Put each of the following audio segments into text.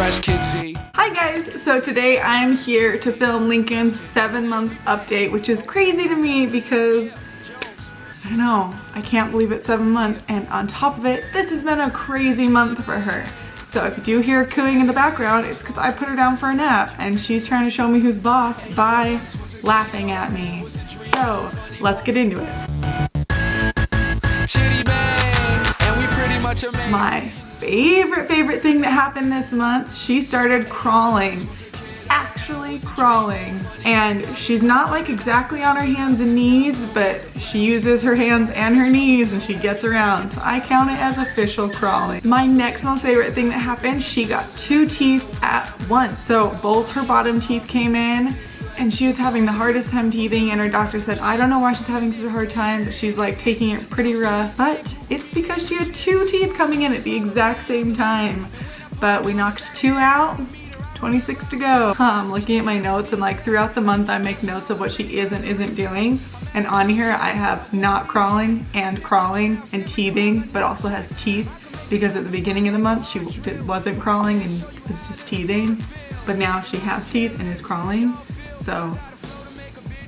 fresh kids see. Hi guys, so today I'm here to film Lincoln's 7-month update, which is crazy to me because I don't know, I can't believe it's 7 months, and on top of it, this has been a crazy month for her. So if you do hear cooing in the background, it's because I put her down for a nap and she's trying to show me who's boss by laughing at me. So let's get into it. My favorite thing that happened this month, she started crawling. Actually crawling. And she's not like exactly on her hands and knees, but she uses her hands and her knees and she gets around. So I count it as official crawling. My next most favorite thing that happened, she got 2 teeth at once. So both her bottom teeth came in and she was having the hardest time teething, and her doctor said, I don't know why she's having such a hard time, but she's like taking it pretty rough. But it's because she had 2 teeth coming in at the exact same time. But we knocked 2 out. 26 to go. I'm looking at my notes, and like throughout the month I make notes of what she is and isn't doing. And on here I have not crawling and teething, but also has teeth, because at the beginning of the month she wasn't crawling and was just teething. But now she has teeth and is crawling. So,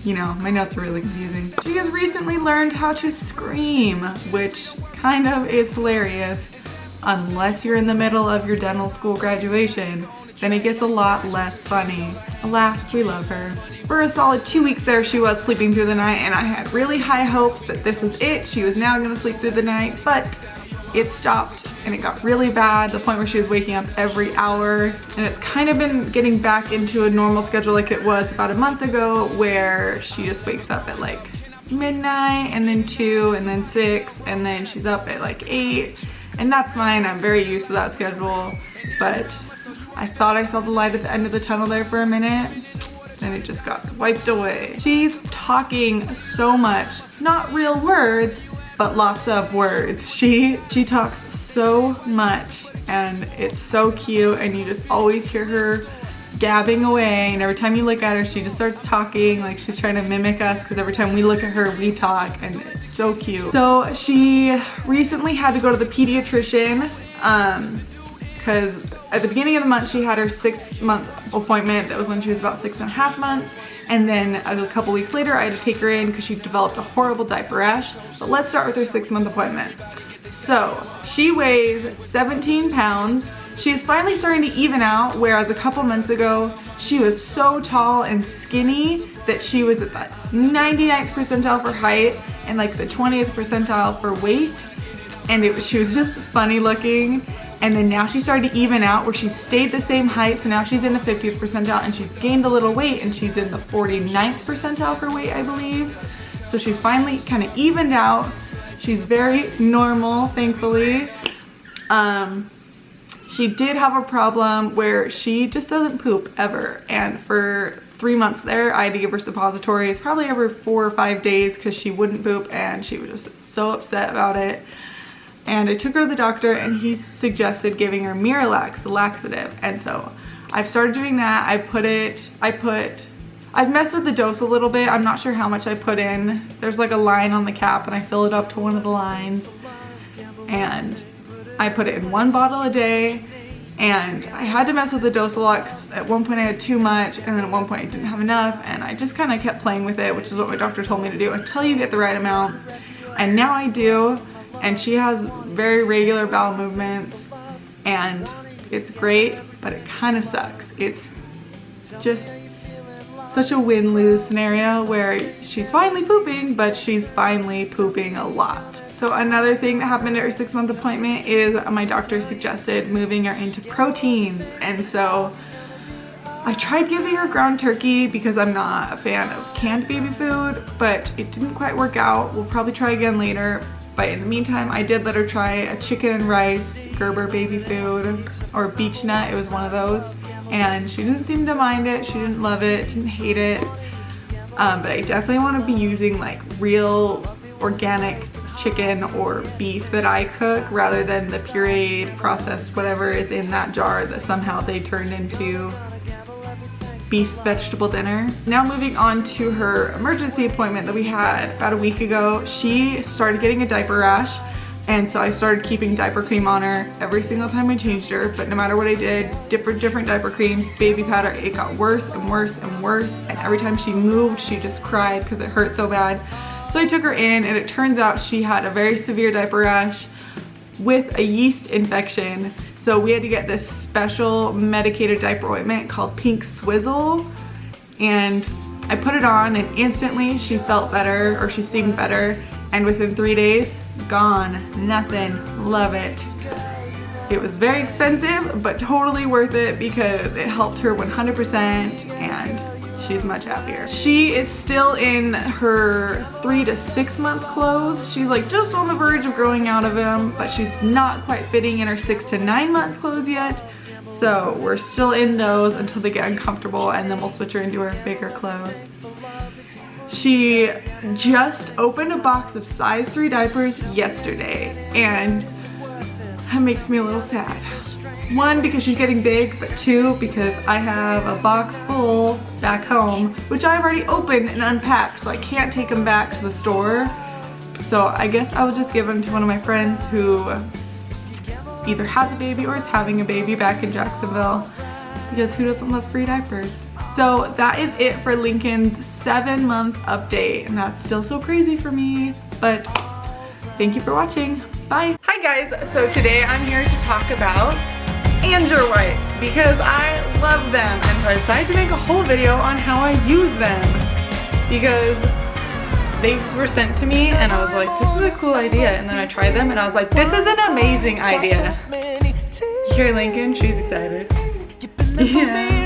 you know, my notes are really confusing. She has recently learned how to scream, which kind of is hilarious. Unless you're in the middle of your dental school graduation, then it gets a lot less funny. Alas, we love her. For a solid 2 weeks there, she was sleeping through the night, and I had really high hopes that this was it. She was now gonna sleep through the night, but it stopped and it got really bad, to the point where she was waking up every hour. And it's kind of been getting back into a normal schedule like it was about a month ago, where she just wakes up at like midnight and then 2 and then 6 and then she's up at like 8. And that's fine, I'm very used to that schedule, but I thought I saw the light at the end of the tunnel there for a minute, then it just got wiped away. She's talking so much, not real words, but lots of words. She talks so much, and it's so cute, and you just always hear her gabbing away, and every time you look at her she just starts talking like she's trying to mimic us, because every time we look at her we talk, and it's so cute. So she recently had to go to the pediatrician because at the beginning of the month she had her 6-month appointment. That was when she was about 6.5 months, and then a couple weeks later I had to take her in because she developed a horrible diaper rash. But let's start with her 6-month appointment. So she weighs 17 pounds. She is finally starting to even out, whereas a couple months ago, she was so tall and skinny that she was at the 99th percentile for height and like the 20th percentile for weight. And she was just funny looking. And then now she started to even out, where she stayed the same height. So now she's in the 50th percentile, and she's gained a little weight, and she's in the 49th percentile for weight, I believe. So she's finally kind of evened out. She's very normal, thankfully. She did have a problem where she just doesn't poop ever, and for 3 months there I had to give her suppositories probably every 4 or 5 days because she wouldn't poop, and she was just so upset about it. And I took her to the doctor, and he suggested giving her Miralax, the laxative, and so I've started doing that. I've messed with the dose a little bit. I'm not sure how much I put in. There's like a line on the cap, and I fill it up to one of the lines, and I put it in 1 bottle a day. And I had to mess with the dose a lot, because at one point I had too much, and then at one point I didn't have enough, and I just kind of kept playing with it, which is what my doctor told me to do, until you get the right amount. And now I do, and she has very regular bowel movements, and it's great, but it kind of sucks. It's just such a win-lose scenario where she's finally pooping, but she's finally pooping a lot. So another thing that happened at her 6-month appointment is my doctor suggested moving her into proteins. And so I tried giving her ground turkey because I'm not a fan of canned baby food, but it didn't quite work out. We'll probably try again later. But in the meantime, I did let her try a chicken and rice Gerber baby food, or beech nut, it was one of those. And she didn't seem to mind it, she didn't love it, didn't hate it. But I definitely want to be using like real organic chicken or beef that I cook, rather than the pureed, processed whatever is in that jar that somehow they turned into beef vegetable dinner. Now moving on to her emergency appointment that we had about a week ago, she started getting a diaper rash. And so I started keeping diaper cream on her every single time I changed her, but no matter what I did, different diaper creams, baby powder, it got worse and worse and worse. And every time she moved, she just cried because it hurt so bad. So I took her in, and it turns out she had a very severe diaper rash with a yeast infection. So we had to get this special medicated diaper ointment called Pink Swizzle. And I put it on, and instantly she felt better, or she seemed better. And within 3 days, gone, nothing, love it. It was very expensive, but totally worth it because it helped her 100% and she's much happier. She is still in her 3 to 6 month clothes. She's like just on the verge of growing out of them, but she's not quite fitting in her 6 to 9 month clothes yet. So we're still in those until they get uncomfortable, and then we'll switch her into her bigger clothes. She just opened a box of size 3 diapers yesterday, and that makes me a little sad. 1, because she's getting big, but 2, because I have a box full back home, which I've already opened and unpacked, so I can't take them back to the store. So I guess I will just give them to one of my friends who either has a baby or is having a baby back in Jacksonville, because who doesn't love free diapers? So that is it for Lincoln's 7-month update, and that's still so crazy for me, but thank you for watching. Bye. Hi guys, so today I'm here to talk about Andrew wipes because I love them, and so I decided to make a whole video on how I use them because they were sent to me and I was like, this is a cool idea, and then I tried them and I was like, this is an amazing idea. You hear Lincoln? She's excited. Yeah.